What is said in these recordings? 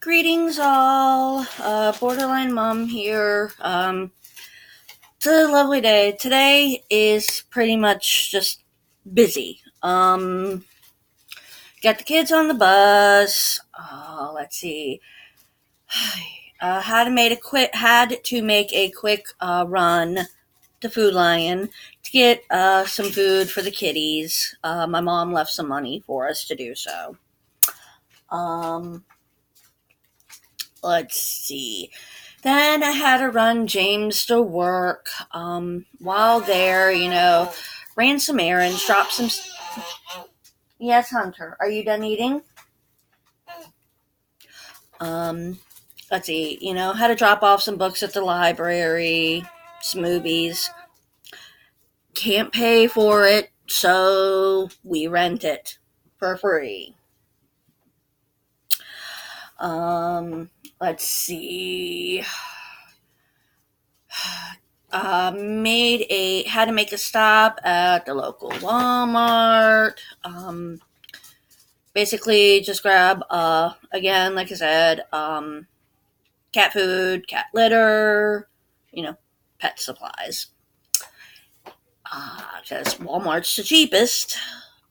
Greetings, all. Borderline mom here. It's a lovely day. Today is pretty much just busy. Got the kids on the bus. Let's see. Had to make a quick run to Food Lion to get some food for the kitties. My mom left some money for us to do so. Let's see. Then I had to run James to work. While there, ran some errands, dropped some. Yes, Hunter. Are you done eating? Let's see. Had to drop off some books at the library, some movies. Can't pay for it, so we rent it for free. Let's see. Had to make a stop at the local Walmart. Basically just grab, again, like I said, cat food, cat litter, pet supplies. Because Walmart's the cheapest.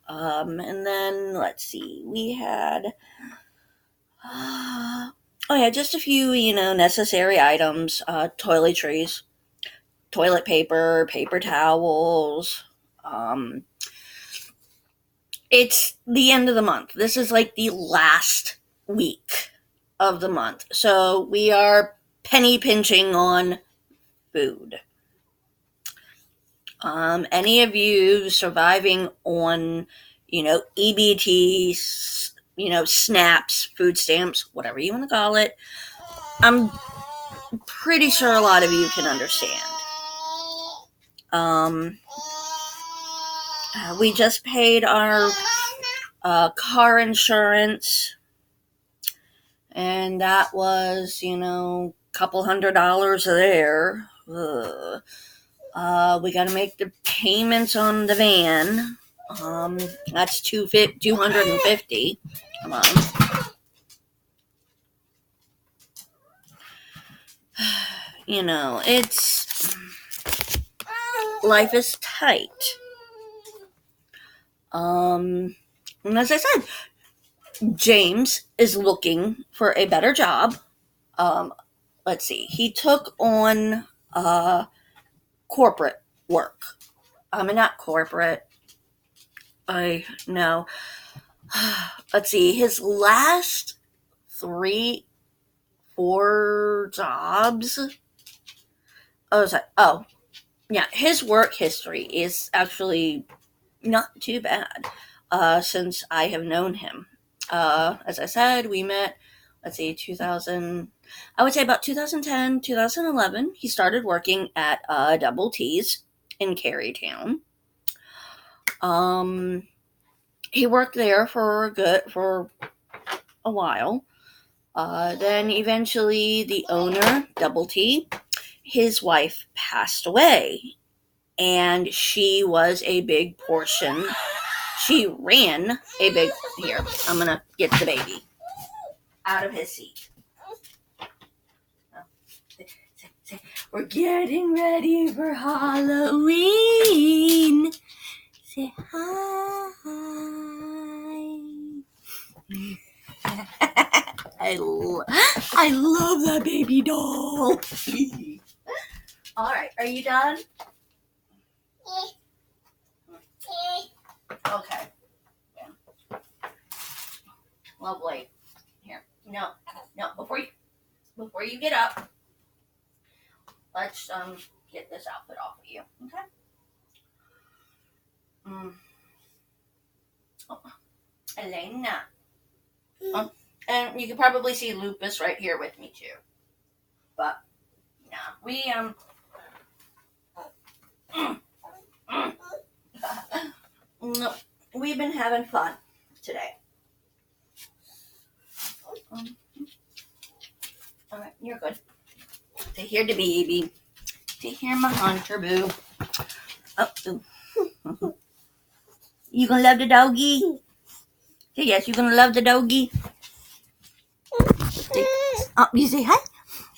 And then, let's see, we had, just a few, necessary items, toiletries, toilet paper, paper towels. It's the end of the month. This is like the last week of the month. So we are penny pinching on food. Any of you surviving on, EBT, snaps, food stamps, whatever you want to call it, I'm pretty sure a lot of you can understand. We just paid our car insurance, and that was, couple $100 there. We got to make the payments on the van. That's $250 a month. It's life is tight. And as I said, James is looking for a better job. Let's see. He took on corporate work. Not corporate. I know. Let's see. His last 4 jobs. His work history is actually not too bad since I have known him. As I said, we met, 2000, I would say about 2010, 2011. He started working at Double T's in Carytown. He worked there for a while. Then eventually the owner, Double T, his wife passed away. And she was a big portion. She ran a big... Here, I'm going to get the baby out of his seat. We're getting ready for Halloween. Say hi. I love that baby doll. All right, are you done? Okay. Yeah. Lovely. Here. No. Before you get up, let's get this outfit off of you. Okay. Oh, Elena. And you can probably see Lupus right here with me too. But we've been having fun today. All right, you're good. To hear the baby. To hear my Hunter boo. Oh. You gonna love the doggy? Say yes, you gonna love the doggy? You say hi.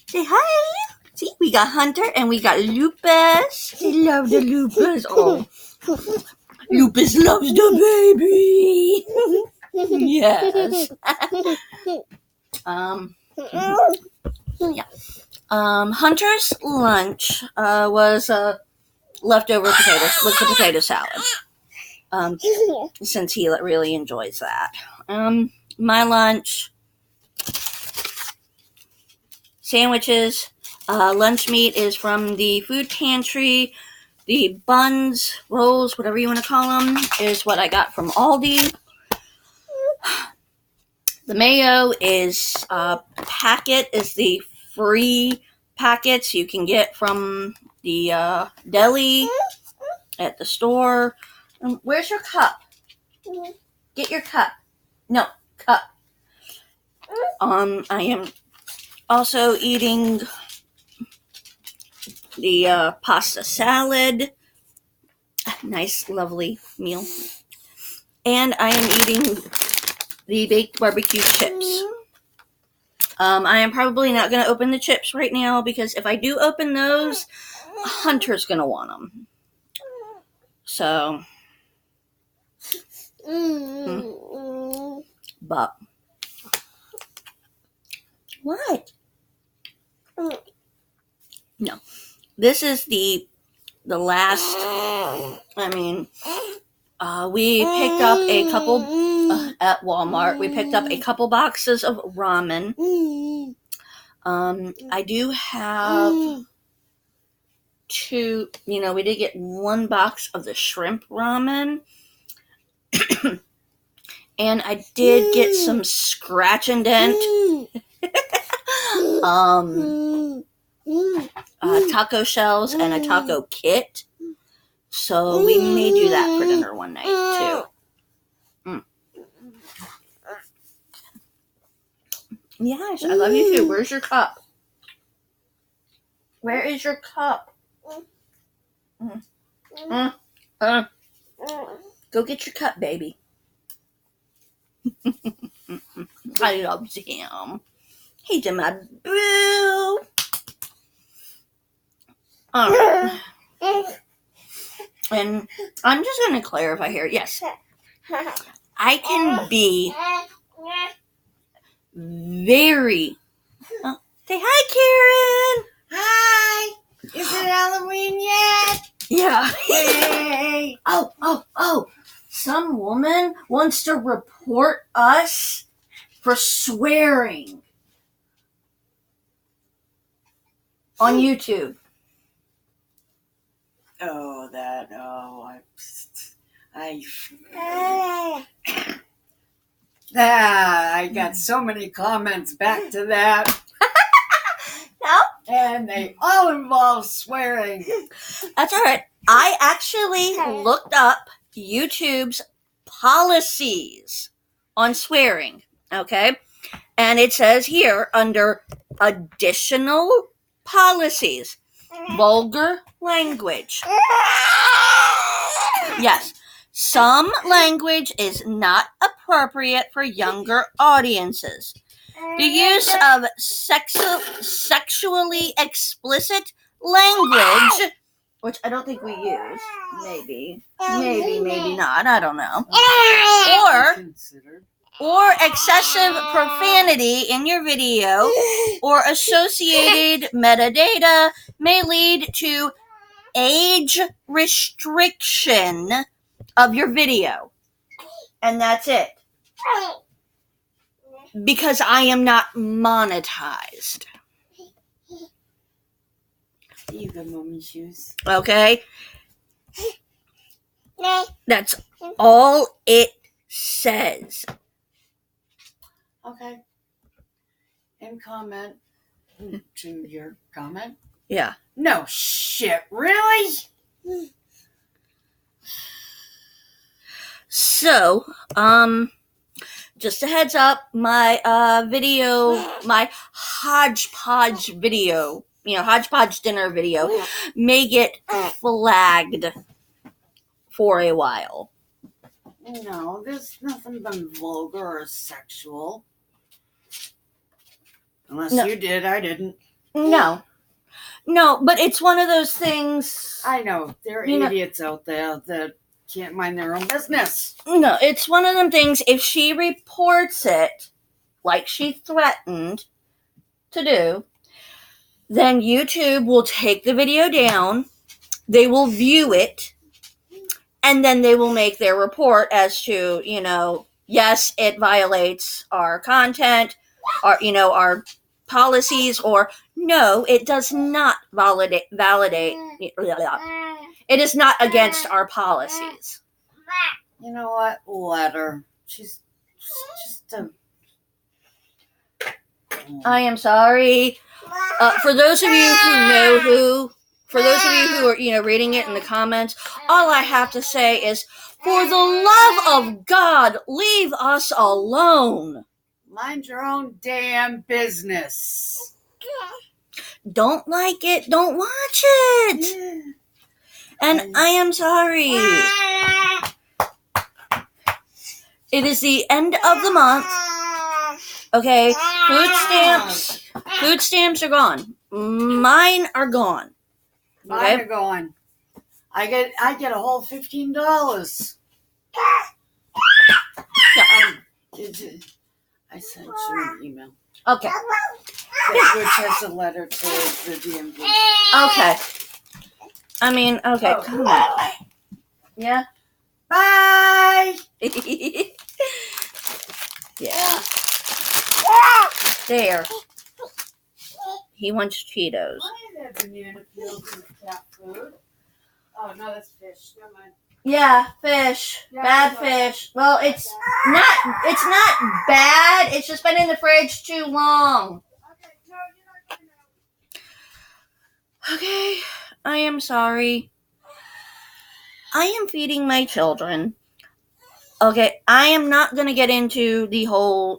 Say hi. See, we got Hunter and we got Lupus. They love the Lupus. Oh, Lupus loves the baby. Yes. Yeah. Hunter's lunch was leftover potatoes with the potato salad. Since he really enjoys that. My lunch, sandwiches. Lunch meat is from the food pantry. The buns, rolls, whatever you want to call them, is what I got from Aldi. The mayo is packet is the free packets you can get from the deli at the store. Where's your cup? Get your cup. No, cup. I am also eating the pasta salad. Nice, lovely meal. And I am eating the baked barbecue chips. I am probably not going to open the chips right now because if I do open those, Hunter's going to want them. So, but what? No, this is the last. I mean, we picked up a couple at Walmart. We picked up a couple boxes of ramen. I do have two. We did get one box of the shrimp ramen. And I did get some scratch and dent taco shells and a taco kit. So we may do that for dinner one night too. Yes, I love you too. Where's your cup? Where is your cup? Go get your cup, baby. I love him. He's in my boo. Alright. And I'm just going to clarify here. Yes. I can be very... say hi, Karen. Hi. Is it Halloween yet? Yeah. Yay. Oh. Some woman wants to report us for swearing on YouTube. I got so many comments back to that. No? And they all involve swearing. That's all right. I actually looked up YouTube's policies on swearing, okay? And it says here under additional policies, vulgar language. Yes, some language is not appropriate for younger audiences. The use of sexually explicit language, which I don't think we use, maybe not, I don't know, or excessive profanity in your video or associated metadata may lead to age restriction of your video. And that's it. Because I am not monetized. You got mommy shoes. Okay? That's all it says. Okay. And comment to your comment. Yeah. No shit, really? So, just a heads up, my video, my hodgepodge video, hodgepodge dinner video, may get flagged for a while. No, there's nothing been vulgar or sexual. Unless No. you did, I didn't. No, but it's one of those things. I know. There are idiots out there that can't mind their own business. No, it's one of them things. If she reports it, like she threatened to do, then YouTube will take the video down, they will view it, and then they will make their report as to, yes, it violates our content, our policies, or no, it does not validate. It is not against our policies. You know what? Let her. She's just a... I am sorry. For those of you who know who, for those of you who are, reading it in the comments, all I have to say is, for the love of God, leave us alone. Mind your own damn business. Don't like it, don't watch it. Yeah. And I am sorry. It is the end of the month. Okay, food stamps are gone. Mine are gone. Okay? Mine are gone. I get a whole $15. Yeah. I sent you an email. Okay. Which has a letter to the DMV. Okay. I mean, okay, come on. Yeah? Bye! Yeah. There. He wants Cheetos. Why is that banana peels in cat food? Oh, no, that's fish. Never mind. Yeah, fish. Yeah, Bad fish. Well, it's not bad. It's just been in the fridge too long. Okay, no, you're not coming out. Okay, I am sorry. I am feeding my children. Okay, I am not going to get into the whole,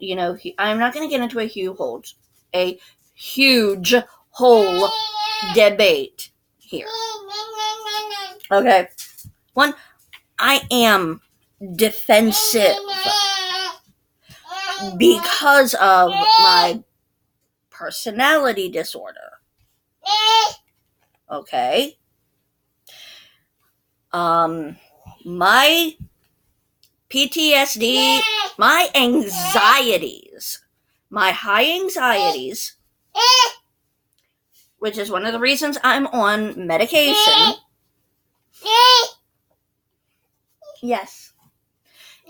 I'm not going to get into a huge whole debate here. Okay. One, I am defensive because of my personality disorder. Okay. My PTSD, my anxieties, my high anxieties, which is one of the reasons I'm on medication. Yes.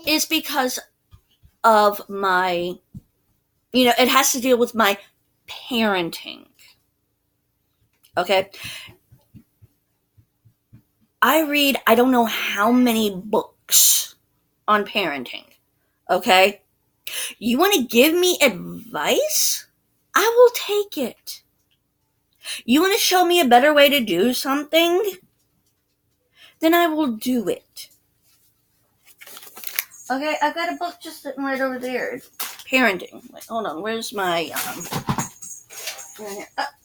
Is because of my, it has to deal with my parenting. Okay. I read, I don't know how many books on parenting. Okay. You want to give me advice? I will take it. You want to show me a better way to do something? Then I will do it. Okay, I've got a book just sitting right over there. Parenting. Wait, hold on. Where's my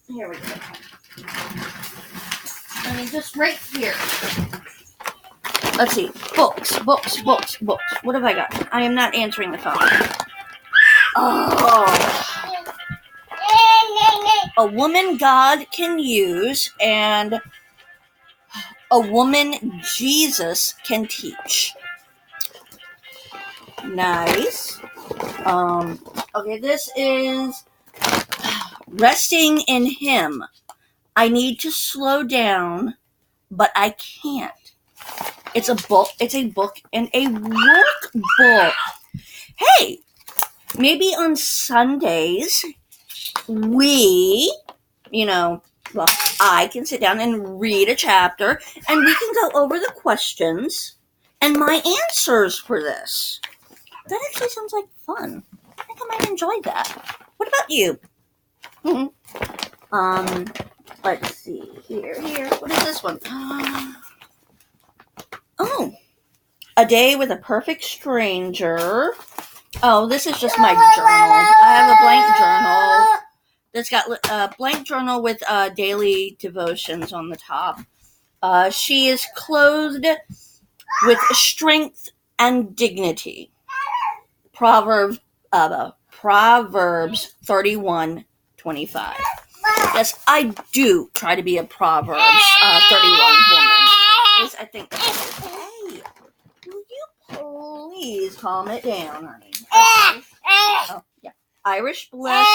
here we go. I mean, just right here. Let's see. Books. What have I got? I am not answering the phone. Oh. A woman God can use, and a woman Jesus can teach. Nice. Okay, this is Resting in Him. I need to slow down, but I can't. It's a book and a workbook. Hey, maybe on Sundays, I can sit down and read a chapter, and we can go over the questions and my answers for this. That actually sounds like fun. I think I might enjoy that. What about you? Let's see. Here. What is this one? Oh, A Day with a Perfect Stranger. Oh, this is just my journal. I have a blank journal that's got a blank journal with daily devotions on the top. She is clothed with strength and dignity. Proverbs 31:10. 25. Yes, I do try to be a Proverbs 31 woman. At least I think that's what it is. Hey, will you please calm it down, honey? Okay. Oh, yeah. Irish blessings.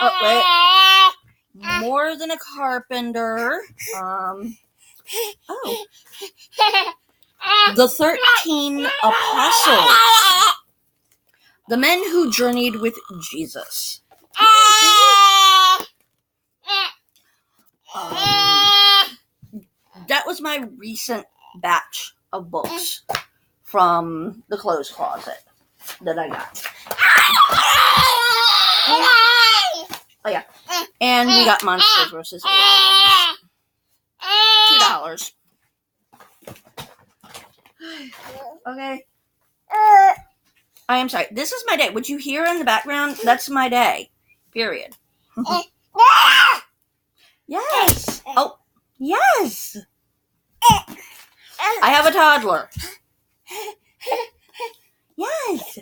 Oh, wait. More than a carpenter. The 13 apostles. The men who journeyed with Jesus. That was my recent batch of books from the clothes closet that I got. Oh yeah, and we got Monsters vs. Aliens. $2. Okay. I am sorry. This is my day. What you hear in the background, that's my day. Period. Yes. Oh, yes. I have a toddler. Yes.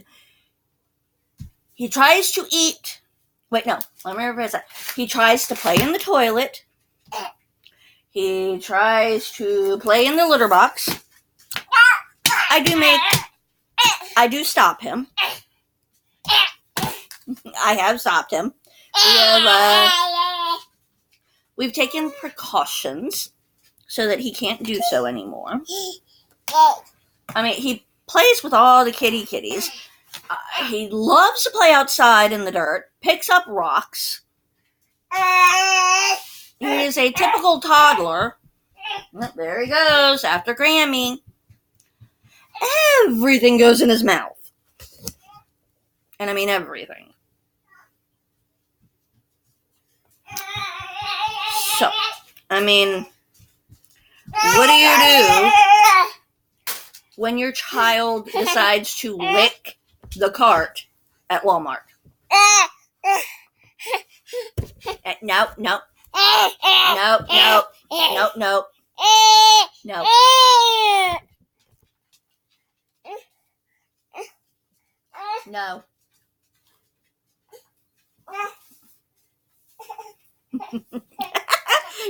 He tries to eat. Wait, no. Let me rephrase that. He tries to play in the toilet. He tries to play in the litter box. I do stop him. I have stopped him. We've taken precautions so that he can't do so anymore. I mean, he plays with all the kitties. He loves to play outside in the dirt, picks up rocks. He is a typical toddler. There he goes, after Grammy. Everything goes in his mouth. And I mean everything. So, I mean, what do you do when your child decides to lick the cart at Walmart? No. No.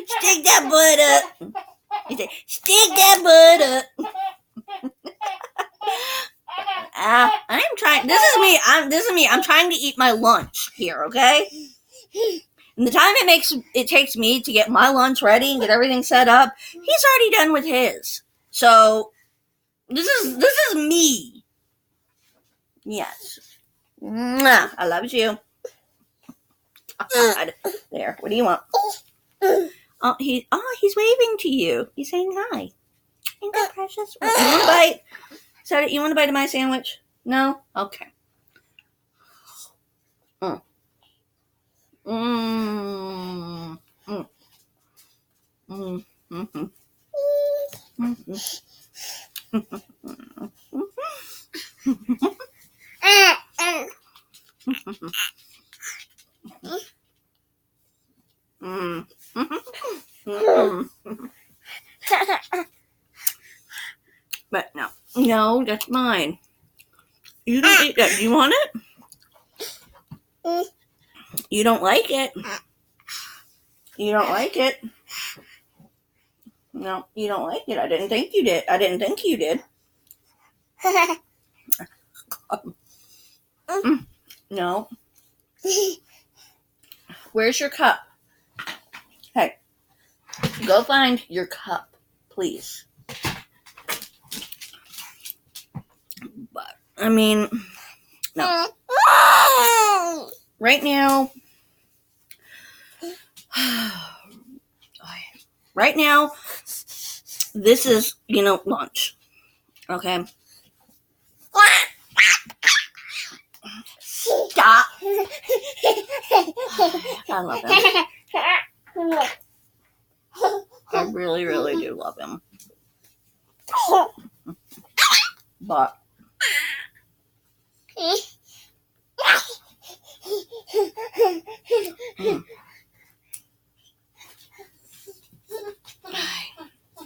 Stick that butt up. He said, stick that butt up. I'm trying. This is me. I'm trying to eat my lunch here, okay? And the time it takes me to get my lunch ready and get everything set up, he's already done with his. So this is me. Yes. I love you. God. There. What do you want? He's waving to you. He's saying hi. Ain't that precious? You want a bite? Is that it? You want a bite of my sandwich? No? Okay. But no, that's mine. You don't eat that. Do you want it? You don't like it. You don't like it. No, you don't like it. I didn't think you did. No. Where's your cup? Hey, go find your cup, please. But, I mean, no. Right now, this is, lunch. Okay? Stop. I love him. I really, really do love him. But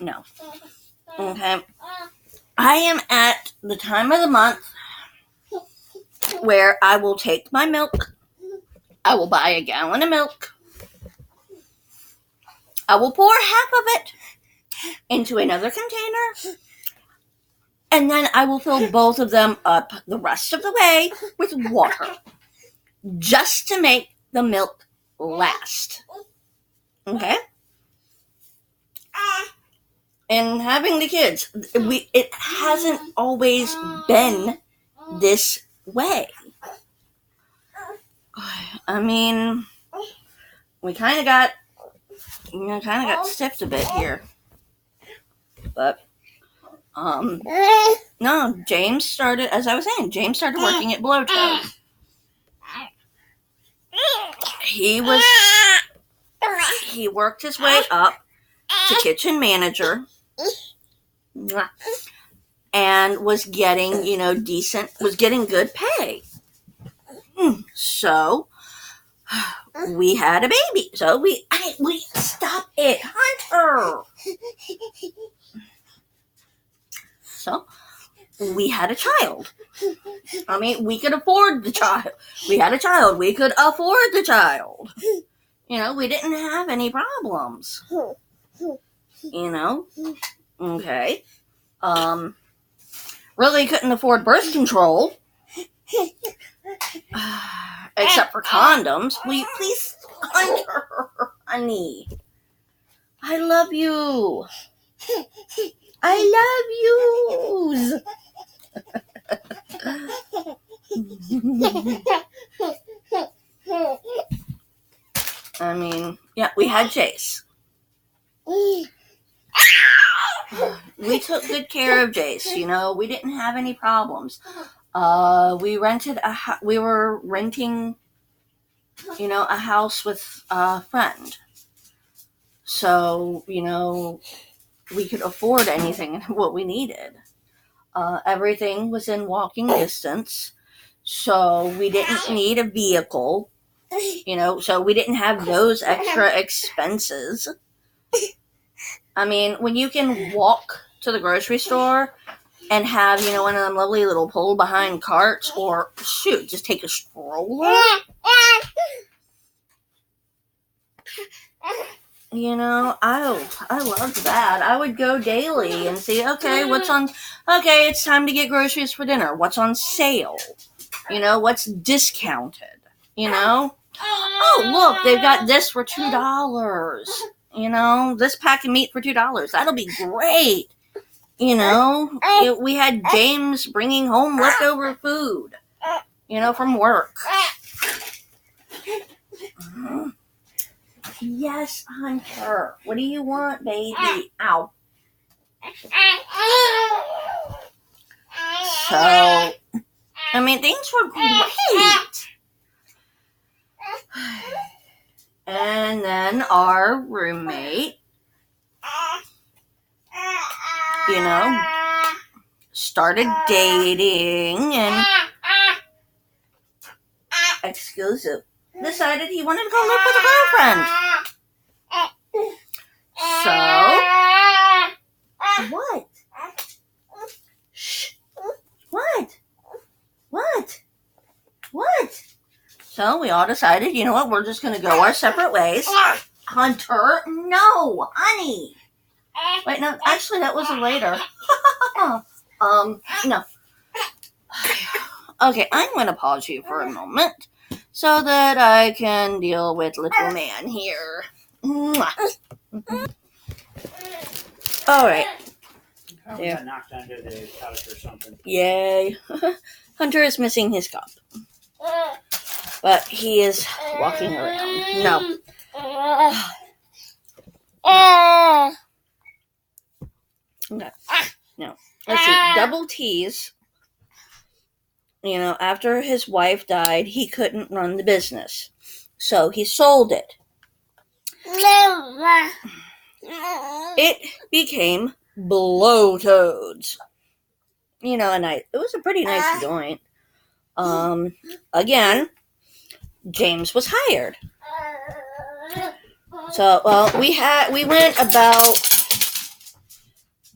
no. Okay. I am at the time of the month where I will take my milk I will buy a gallon of milk. I will pour half of it into another container, and then I will fill both of them up the rest of the way with water, just to make the milk last. Okay? And having the kids, it hasn't always been this way. I mean, we kind of got stiffed a bit here, but no, James started, as I was saying, James started working at Blowtoad. He worked his way up to kitchen manager, and was getting, was getting good pay. So we had a baby. So we stop it, Hunter. So we had a child. I mean, we could afford the child. We had a child. We could afford the child. We didn't have any problems. Okay. Really couldn't afford birth control. Except for condoms. Will you please, Hunter, honey? I love you. I love you. I mean, yeah, we had Jace. We took good care of Jace. We didn't have any problems. We were renting, a house with a friend. So, we could afford anything what we needed. Everything was in walking distance. So we didn't need a vehicle, so we didn't have those extra expenses. I mean, when you can walk to the grocery store and have, one of them lovely little pull behind carts, or shoot, just take a stroller. I loved that. I would go daily and see, okay, it's time to get groceries for dinner. What's on sale? What's discounted? Oh, look, they've got this for $2. This pack of meat for $2. That'll be great. We had James bringing home leftover food, from work. Yes, Hunter. What do you want, baby? Ow. So, I mean, things were great. And then our roommate, started dating and decided he wanted to go live with a girlfriend. So, what? Shh. What? So we all decided, we're just going to go our separate ways. Hunter, no, honey. Wait, no, actually that was later. No. Okay, I'm going to pause you for a moment so that I can deal with little man here. All right. Yeah. Got knocked under the couch or something. Yay. Hunter is missing his cup. But he is walking around. No. Okay. No. Let's see. Double T's. After his wife died, he couldn't run the business. So he sold it. It became Blowtoads. And it was a pretty nice joint. Again, James was hired. So, we went about,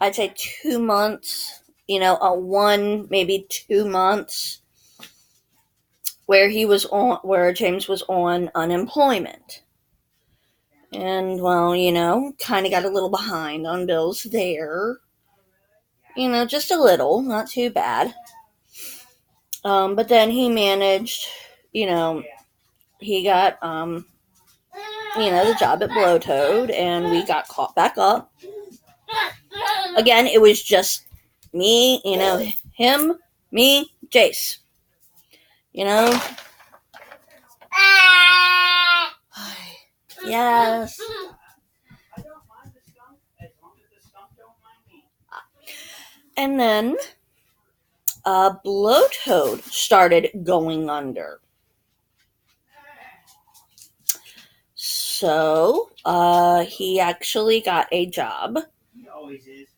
I'd say 2 months, maybe 2 months. where James was on unemployment. And well, kind of got a little behind on bills there. Just a little, not too bad. But then he managed, he got the job at Blowtoad, and we got caught back up. Again, it was just me, him, me, Jace. Yes. I don't mind the skunk as long as the skunk don't mind me. And then Blowtoad started going under. So he actually got a job. He always is.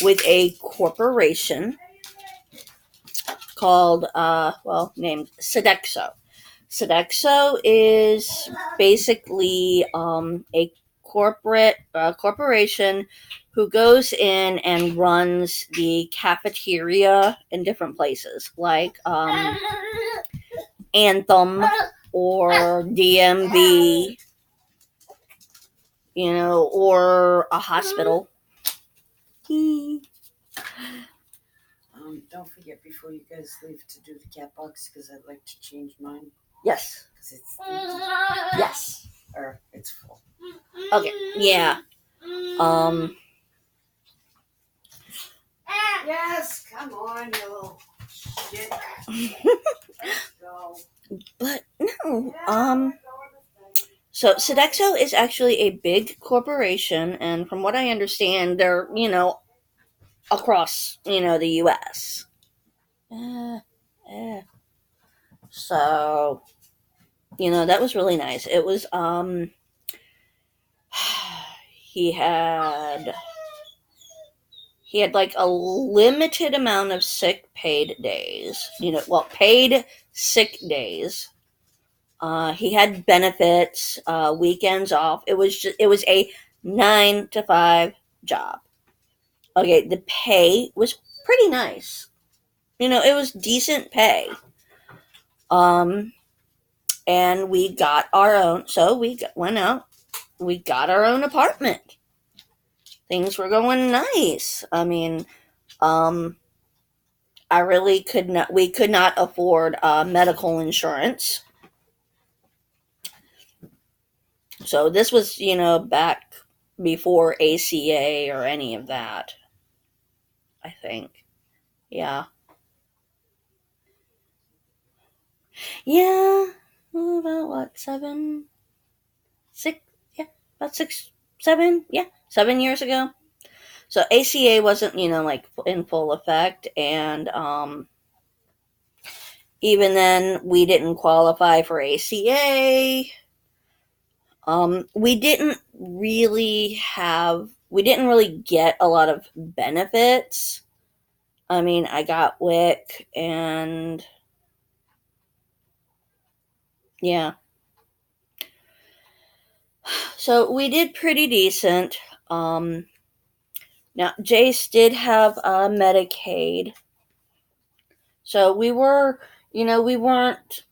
With a corporation called, named Sodexo. Sodexo is basically a corporation who goes in and runs the cafeteria in different places, like Anthem or DMV, or a hospital. Don't forget before you guys leave to do the cat box, because I'd like to change mine. Yes. Because it's Yes. or it's full. Okay. Yeah. Yes, come on, you little shit. Let's go. But no. So Sodexo is actually a big corporation, and from what I understand, they're across the U.S. So that was really nice. It was he had like a limited amount of paid days. Paid sick days. He had benefits, weekends off. It was a 9 to 5 job. Okay, the pay was pretty nice. It was decent pay. And we got our own. So we went out. We got our own apartment. Things were going nice. I mean, I really could not. We could not afford medical insurance. So this was, back before ACA or any of that. I think. Yeah. Yeah. About what? 7, 6? Yeah. About 6, 7. Yeah. 7 years ago. So ACA wasn't, like in full effect. And even then, we didn't qualify for ACA. We didn't really get a lot of benefits. I mean, I got WIC, and yeah. So we did pretty decent. Now, Jace did have Medicaid. So we were, we weren't,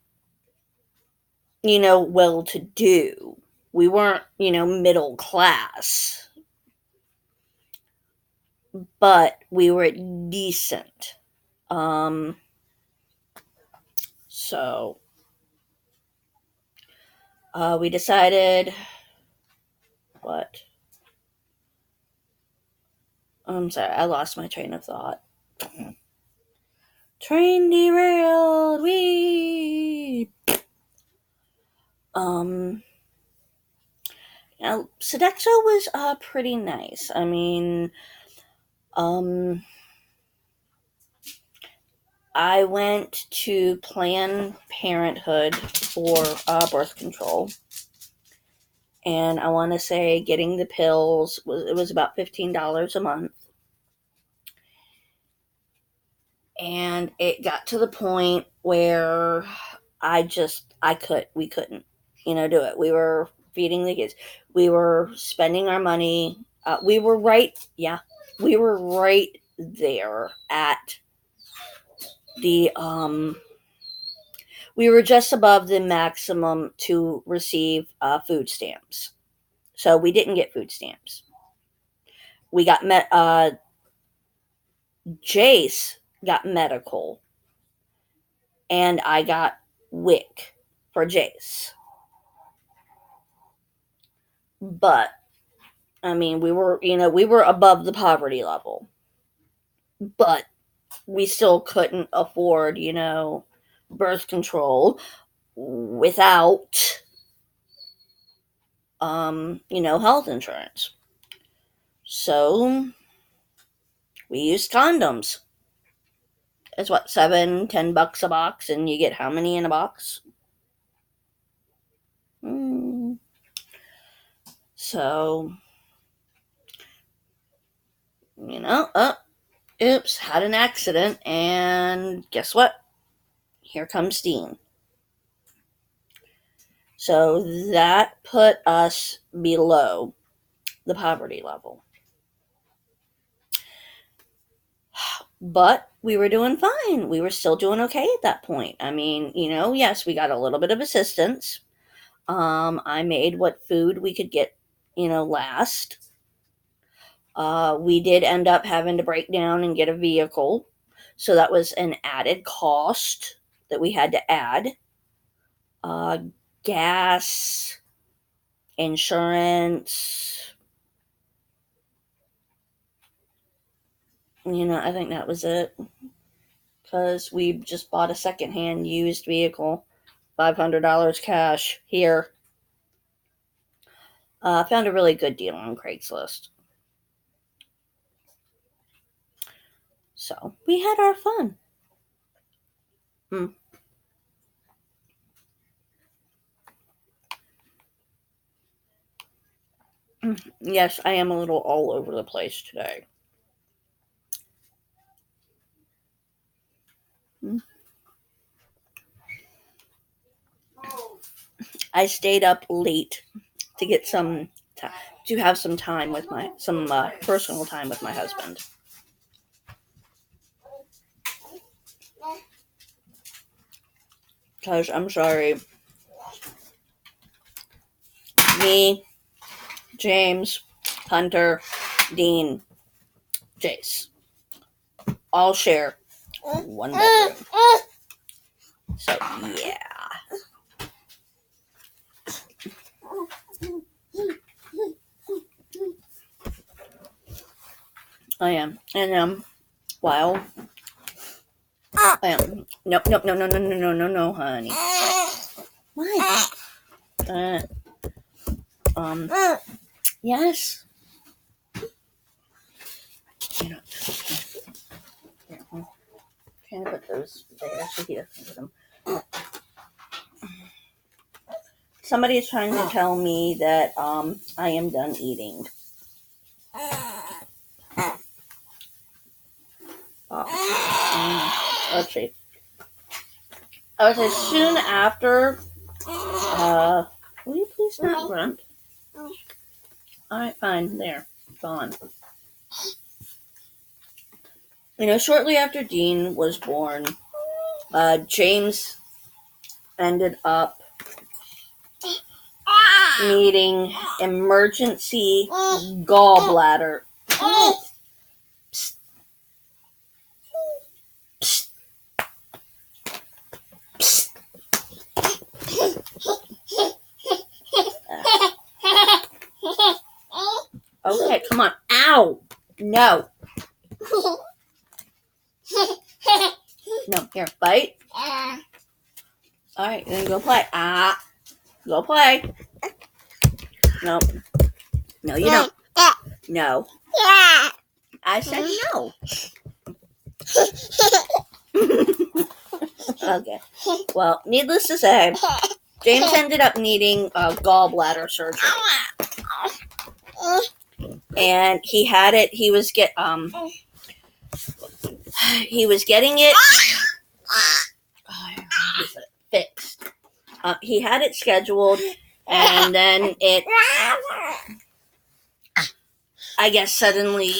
well to do. We weren't, middle class. But we were decent. So we decided what? I'm sorry, I lost my train of thought. Train derailed. Wee. Now Sodexo was pretty nice. I mean, I went to Planned Parenthood for birth control. And I want to say getting the pills was about $15 a month. And it got to the point where we couldn't, do it. We were feeding the kids. We were spending our money. We were right there at the, we were just above the maximum to receive food stamps. So we didn't get food stamps. We got Jace got medical, and I got WIC for Jace. But I mean, we were above the poverty level, but we still couldn't afford, birth control without, health insurance. So we used condoms. It's what, $7-10 a box, and you get how many in a box? So, oops, had an accident, and guess what? Here comes Dean. So that put us below the poverty level. But we were doing fine. We were still doing okay at that point. I mean, yes, we got a little bit of assistance. I made what food we could get, last. We did end up having to break down and get a vehicle. So that was an added cost that we had to add. Gas, insurance. I think that was it. Because we just bought a secondhand used vehicle. $500 cash here. Found a really good deal on Craigslist. So we had our fun. Yes, I am a little all over the place today. I stayed up late to get some to have some time with some personal time with my husband. Because I'm sorry, me, James, Hunter, Dean, Jace all share one bedroom. So yeah. I am. And while I am no, honey. What? Yes. Here, can I put those there so he doesn't get them? Somebody is trying to tell me that I am done eating. Let's see. I would say soon after. Will you please not grunt? Alright, fine. There. Gone. Shortly after Dean was born, James ended up needing emergency gallbladder. Psst. Psst. Psst. Okay, come on. Ow! No. No, here, bite. Alright, then go play. Go play. No. No, you don't. No. I said no. Okay. Well, needless to say, James ended up needing gallbladder surgery. And he had it, he was getting it fixed. He had it scheduled, and then it, I guess, suddenly,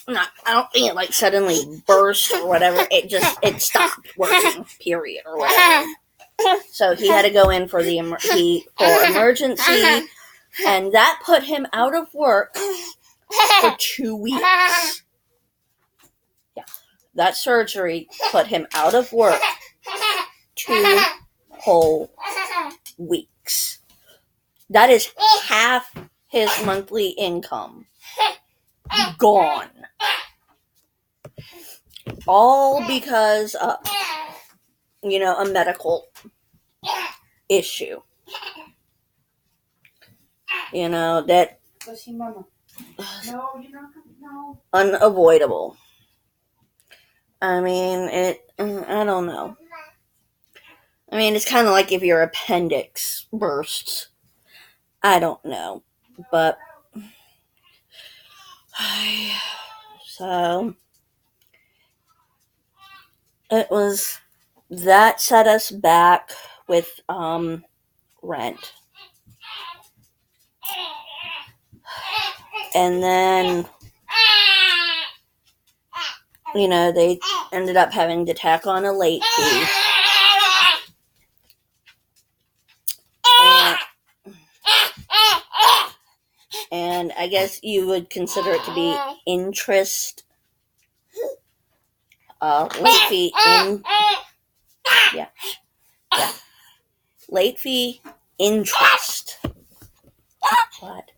I don't think it suddenly burst or whatever. It stopped working, period, or whatever. So he had to go in for for emergency, and that put him out of work for 2 weeks. Yeah, that surgery put him out of work 2 whole weeks. That is half his monthly income gone. All because of, a medical issue. That Go see Mama. No, you're not gonna. No. unavoidable. I mean, I don't know. I mean, it's kind of like if your appendix bursts. I don't know. But, so, that set us back with, rent. And then, they ended up having to tack on a late fee. And I guess you would consider it to be interest. Late fee yeah. Late fee interest. What?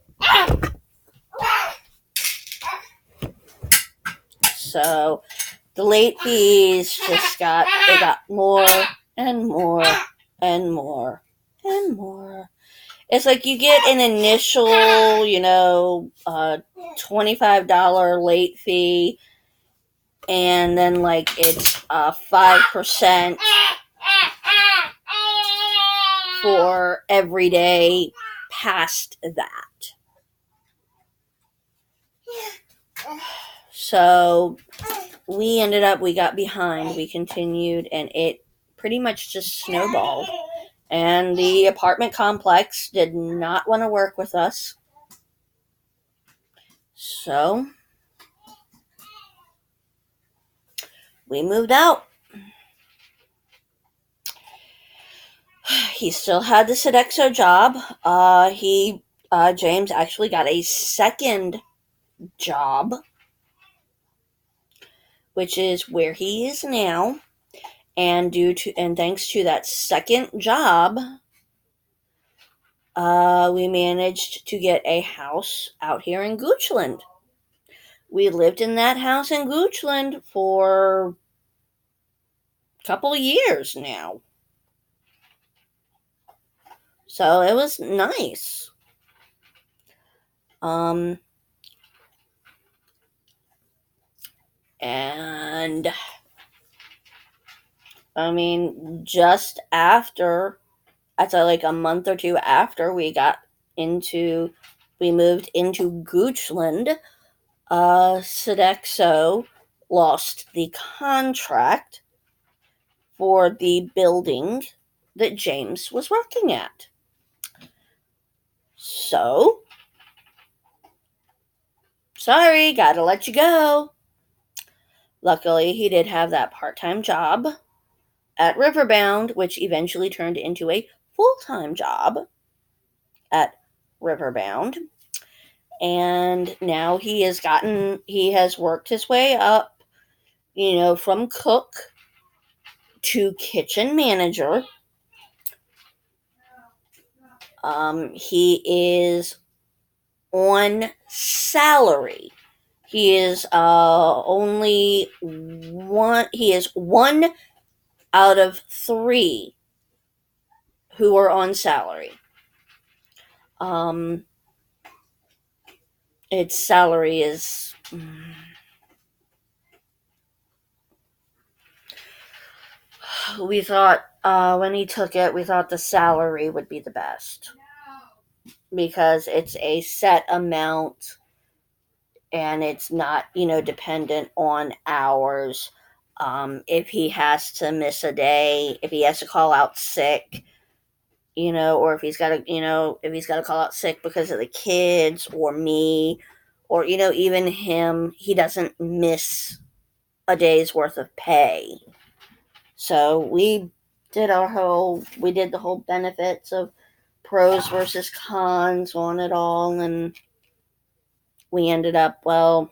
So the late fees got more and more and more and more. It's like you get an initial, $25 late fee, and then it's 5% for every day past that. So we got behind, we continued, and it pretty much just snowballed. And the apartment complex did not want to work with us. So we moved out. He still had the Sodexo job. James actually got a second job, which is where he is now. And thanks to that second job, we managed to get a house out here in Goochland. We lived in that house in Goochland for a couple years now. So it was nice. And I mean, just after, I'd say like a month or two after we moved into Goochland, Sodexo lost the contract for the building that James was working at. So, sorry, gotta let you go. Luckily, he did have that part-time job at Riverbound, which eventually turned into a full-time job at Riverbound. And now he has worked his way up, from cook to kitchen manager. He is on salary. He is only one. He is one out of 3 who are on salary. Its salary is. We thought when he took it, we thought the salary would be the best. Because it's a set amount and it's not, dependent on hours. If he has to miss a day, if he has to call out sick, or if he's got to call out sick because of the kids or me, or, even him, he doesn't miss a day's worth of pay. So we we did the whole benefits of pros versus cons on it all, and we ended up, well,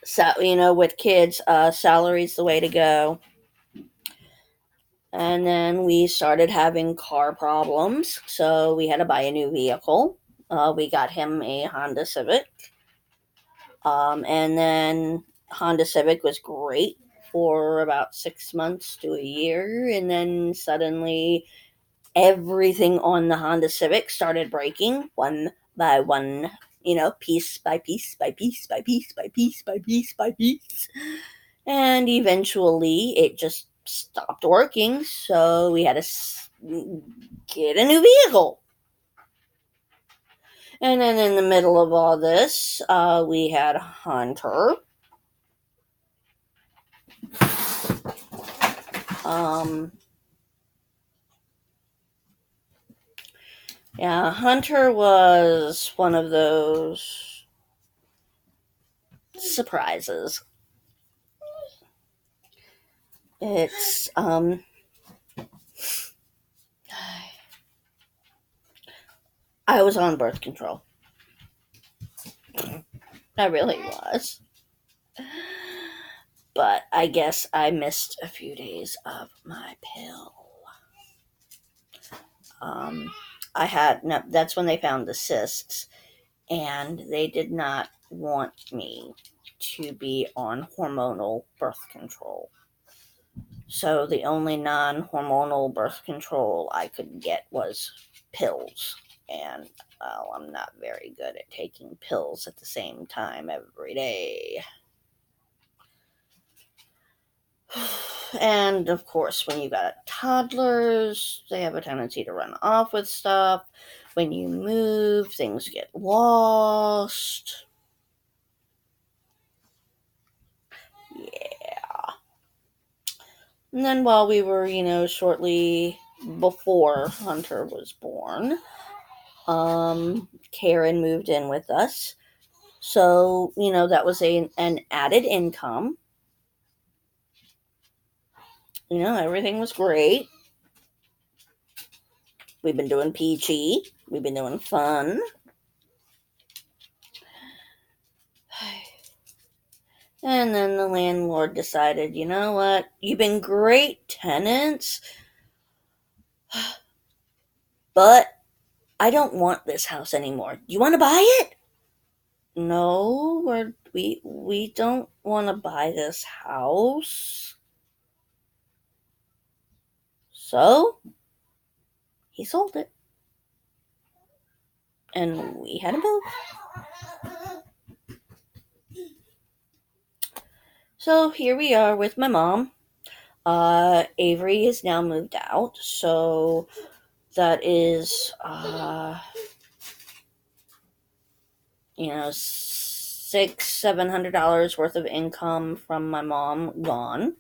so, with kids, salary's the way to go. And then we started having car problems, so we had to buy a new vehicle. We got him a Honda Civic. And then Honda Civic was great for about 6 months to a year, and then suddenly everything on the Honda Civic started breaking one by one, piece by piece by piece by piece by piece by piece by piece. And eventually it just stopped working, so we had to get a new vehicle. And then in the middle of all this, we had Hunter. Yeah, Hunter was one of those surprises. It's, I was on birth control. I really was. But I guess I missed a few days of my pill. That's when they found the cysts, and they did not want me to be on hormonal birth control. So the only non-hormonal birth control I could get was pills. And I'm not very good at taking pills at the same time every day. And of course, when you got toddlers, they have a tendency to run off with stuff. When you move, things get lost. Yeah. And then while we were, shortly before Hunter was born, Karen moved in with us. So, that was an added income. Everything was great. We've been doing peachy. We've been doing fun. And then the landlord decided, you know what? You've been great tenants, but I don't want this house anymore. You want to buy it? No, we don't want to buy this house. So he sold it, and we had to move. So here we are with my mom. Avery is now moved out, so that is, $600-$700 worth of income from my mom gone.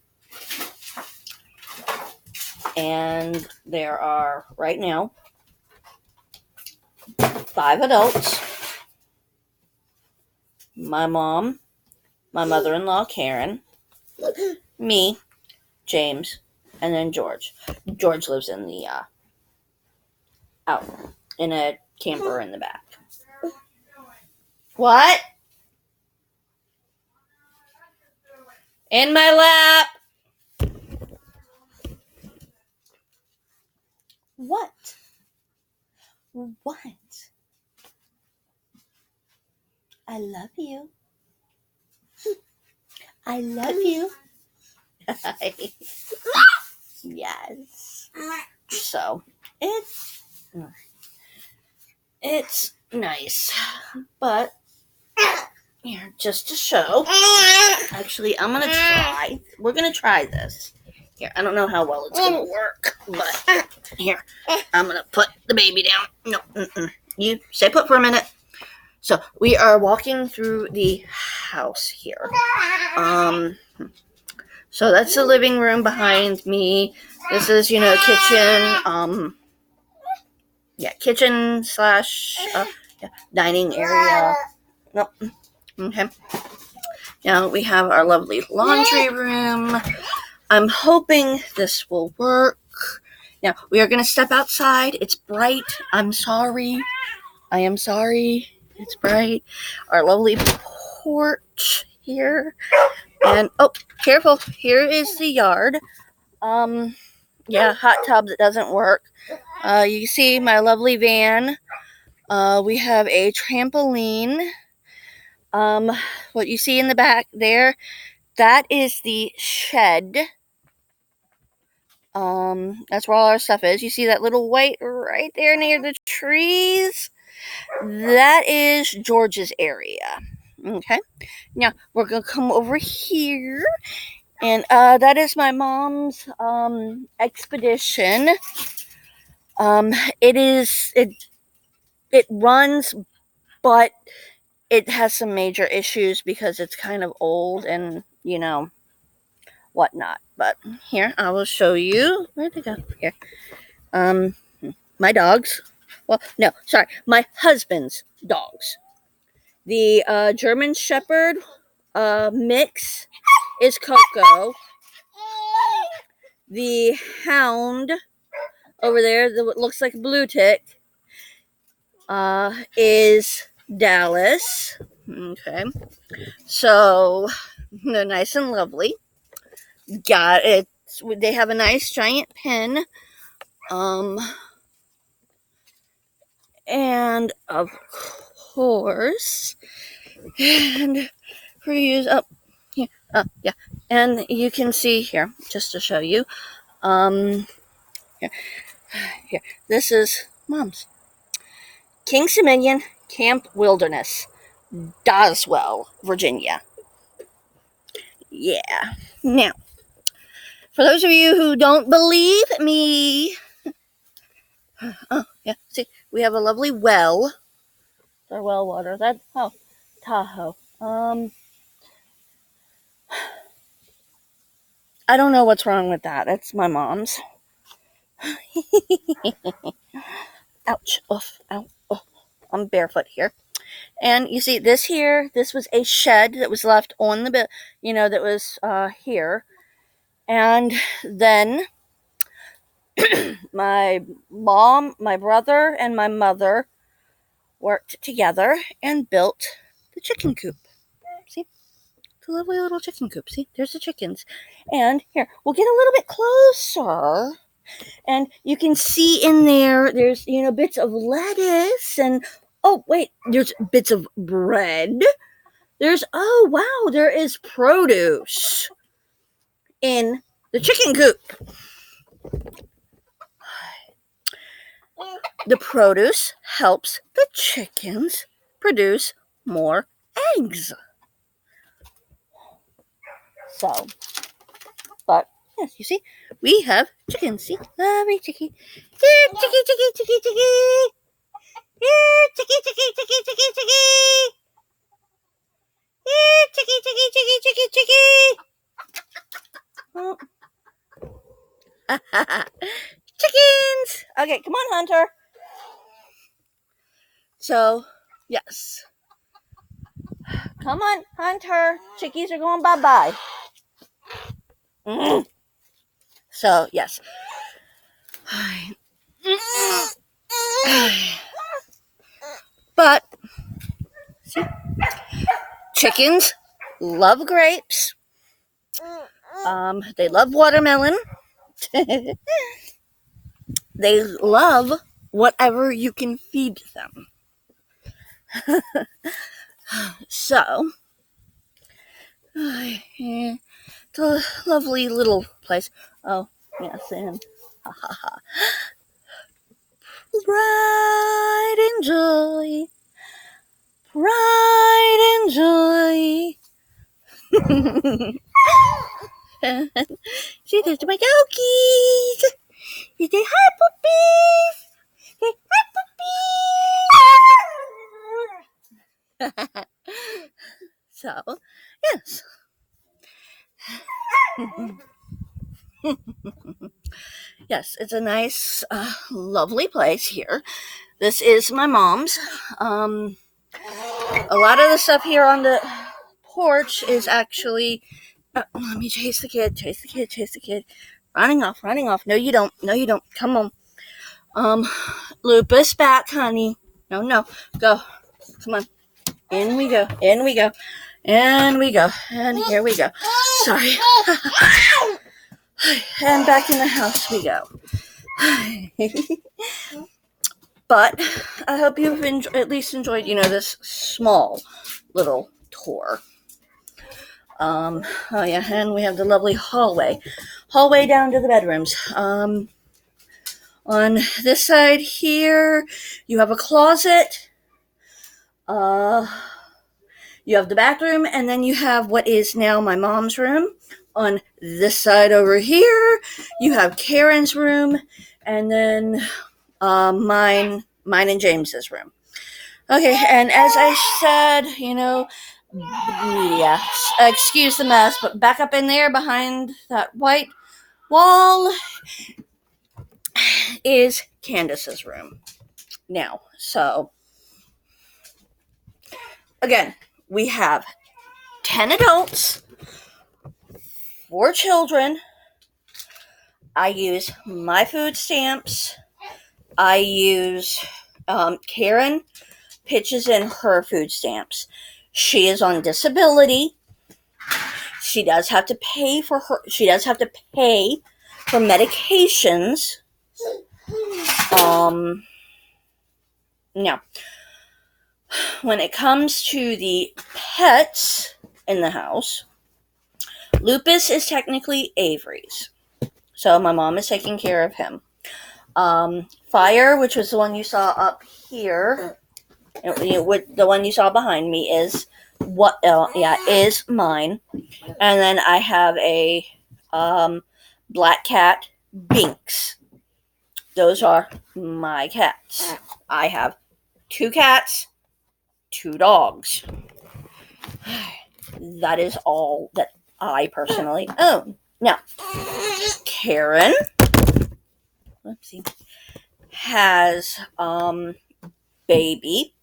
And there are right now 5 adults: my mom, my mother-in-law Karen, me, James, and then George. George lives in the out in a camper in the back. What? In my lap. What? What? I love you. I love you. Yes. So it's nice, but here, just to show. Actually, we're gonna try this. Here, I don't know how well it's gonna work, but here, I'm gonna put the baby down. No, you stay put for a minute. So we are walking through the house here. So that's the living room behind me. This is, kitchen. Kitchen / dining area. Nope. Okay. Now we have our lovely laundry room. I'm hoping this will work. Now, we are going to step outside. It's bright. I'm sorry. I am sorry. It's bright. Our lovely porch here. And, oh, careful. Here is the yard. Yeah, hot tub that doesn't work. You see my lovely van. We have a trampoline. What you see in the back there, that is the shed. That's where all our stuff is. You see that little white right there near the trees? That is George's area. Okay. Now we're gonna come over here, and that is my mom's expedition. It runs, but it has some major issues because it's kind of old and whatnot. But here, I will show you. Where'd they go? Here. My dogs. Well, no, sorry, my husband's dogs. The German Shepherd mix is Coco. The hound over there, that looks like a blue tick, is Dallas. Okay, so they're nice and lovely. Got it. They have a nice giant pen. And of course, and for use up here, yeah, and you can see here just to show you. Here, this is Mom's King Simeon Camp Wilderness, Doswell, Virginia. Yeah. Now, for those of you who don't believe me, oh yeah, see, we have a lovely well. Our well water. That Tahoe. I don't know what's wrong with that. It's my mom's. Ouch. Oof. Ow. Oh. I'm barefoot here. And you see this here, this was a shed that was left on the bit, that was here. And then my mom, my brother, and my mother worked together and built the chicken coop. See? The lovely little chicken coop. See? There's the chickens. And here, we'll get a little bit closer. And you can see in there's, bits of lettuce and, oh, wait, there's bits of bread. Oh, wow, there is produce in the chicken coop. The produce helps the chickens produce more eggs. So, but, yes, you see, we have chickens. See, lovely chicky. Here, chicky, chicky, chicky, chicky. Here, chicky, chicky, chicky, chicky, chicky. Here, chicky, chicky, chicky, chicky, chicky. Oh. Chickens. Okay, come on, Hunter. So, yes. Come on, Hunter. Chickies are going bye-bye. So, yes. But, see, chickens love grapes. They love watermelon. They love whatever you can feed them. So, it's a lovely little place. Oh, yes, and pride and joy. Pride and joy. See, there's my doggies. You say hi, puppies. Say hi, puppies. So, yes. Yes, it's a nice, lovely place here. This is my mom's. A lot of the stuff here on the porch is actually Let me chase the kid, chase the kid, chase the kid. Running off, running off. No, you don't. No, you don't. Come on. Lupus back, honey. No, no. Go. Come on. In we go. In we go. And we go. And here we go. Sorry. And back in the house we go. But I hope you've at least enjoyed, this small little tour. Oh yeah, and we have the lovely hallway down to the bedrooms. On this side here, you have a closet. You have the bathroom, and then you have what is now my mom's room. On this side over here, you have Karen's room, and then mine and James's room. Okay, and as I said, yeah, excuse the mess, but back up in there behind that white wall is Candace's room. Now, so again, we have 10 adults, 4 children. I use my food stamps. I use Karen pitches in her food stamps. She is on disability. She does have to pay for medications. Now, when it comes to the pets in the house, Lupus is technically Avery's. So my mom is taking care of him. Fire, which was the one you saw up here, the one you saw behind me is is mine. And then I have a black cat, Binks. Those are my cats. I have 2 cats, 2 dogs. That is all that I personally own. Now, Karen, has Baby,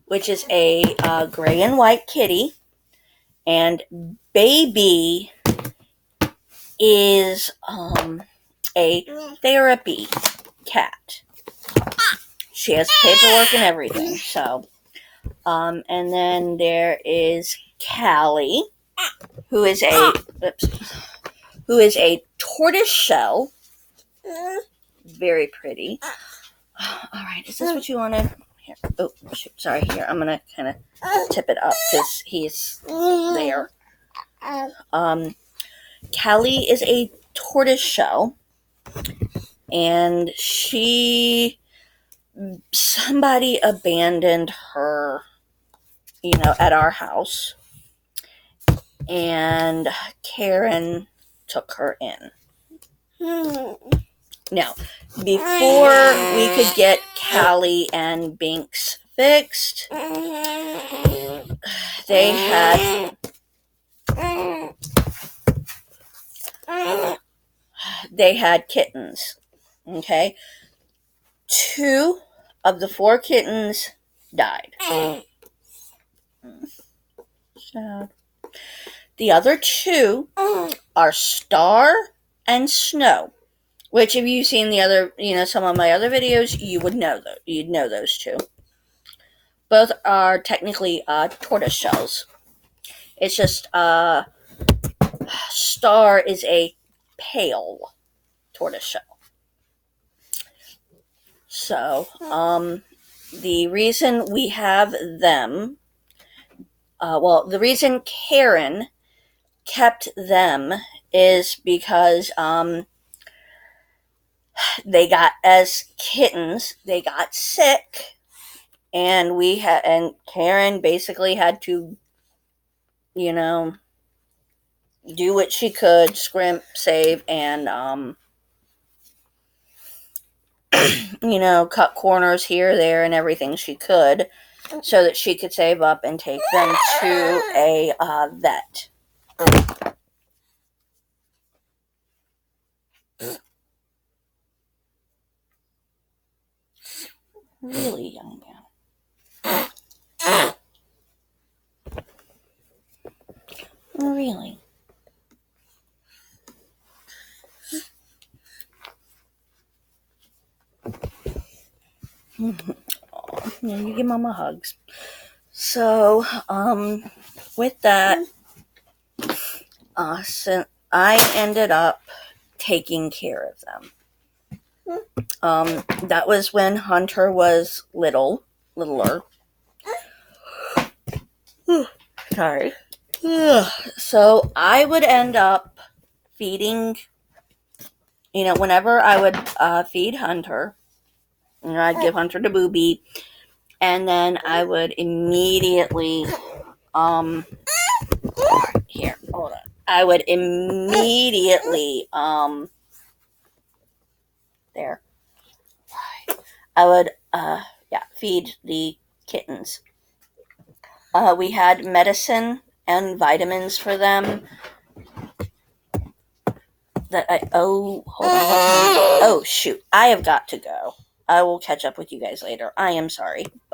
which is a gray and white kitty, and Baby is a therapy cat. She has paperwork and everything. So, and then there is Callie, who is a tortoise shell. Very pretty. All right, is this what you wanted? Here. Oh, shoot, sorry. Here, I'm gonna kind of tip it up because he's there. Callie is a tortoise shell, and somebody abandoned her, at our house, and Karen took her in. Now, before we could get Callie and Binks fixed, they had kittens. Okay, 2 of the 4 kittens died. Sad. The other 2 are Star and Snow, which if you've seen the other, some of my other videos, you would know you'd know those 2. Both are technically tortoise shells. It's just Star is a pale tortoise shell. So, the reason we have them, the reason Karen kept them is because as kittens, they got sick, and Karen basically had to, do what she could, scrimp, save, and cut corners here, there, and everything she could, so that she could save up and take them to a vet. Really young man. Really. Yeah, you give Mama hugs. So, with that, so I ended up taking care of them. That was when Hunter was littler. Sorry. So I would end up feeding, whenever I would feed Hunter, I'd give Hunter the boobie, and then I would immediately, here, hold on. I would immediately, there. I would, feed the kittens. We had medicine and vitamins for them. Hold on. Oh, shoot. I have got to go. I will catch up with you guys later. I am sorry. Bye.